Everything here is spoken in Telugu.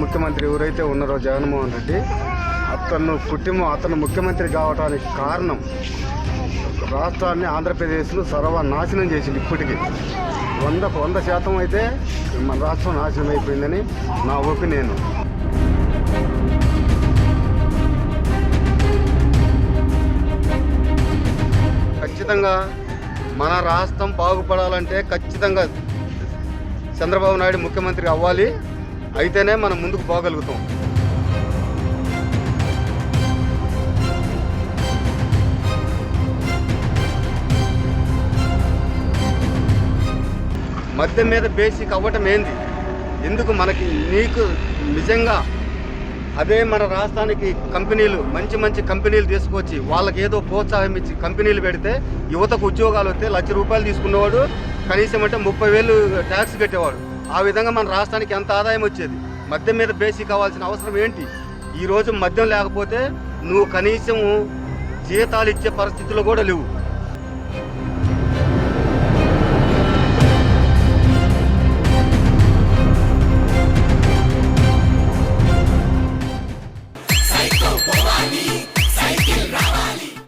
ముఖ్యమంత్రి ఎవరైతే ఉన్నారో జగన్మోహన్ రెడ్డి, అతను ముఖ్యమంత్రి కావడానికి కారణం రాష్ట్రాన్ని, ఆంధ్రప్రదేశ్ను సర్వనాశనం చేసింది. ఇప్పటికీ 100% అయితే మన రాష్ట్రం నాశనం అయిపోయిందని నా ఒపీనియన్. ఖచ్చితంగా మన రాష్ట్రం బాగుపడాలంటే ఖచ్చితంగా చంద్రబాబు నాయుడు ముఖ్యమంత్రి అవ్వాలి. అయితేనే మనం ముందుకు పోగలుగుతాం. మద్యం మీద బేసిక్ అవ్వటం ఏంది? ఎందుకు నీకు నిజంగా అదే మన రాష్ట్రానికి కంపెనీలు, మంచి కంపెనీలు తీసుకొచ్చి వాళ్ళకి ఏదో ప్రోత్సాహం ఇచ్చి కంపెనీలు పెడితే యువతకు ఉద్యోగాలు వస్తే ₹1,00,000 తీసుకునేవాడు కనీసం అంటే 30,000 ట్యాక్స్ కట్టేవాడు. ఆ విధంగా మన రాష్ట్రానికి ఎంత ఆదాయం వచ్చేది? మద్యం మీద బేసిక్ అవ్వాల్సిన అవసరం ఏంటి? ఈరోజు మద్యం లేకపోతే నువ్వు కనీసం జీతాలు ఇచ్చే పరిస్థితుల్లో కూడా లేవు.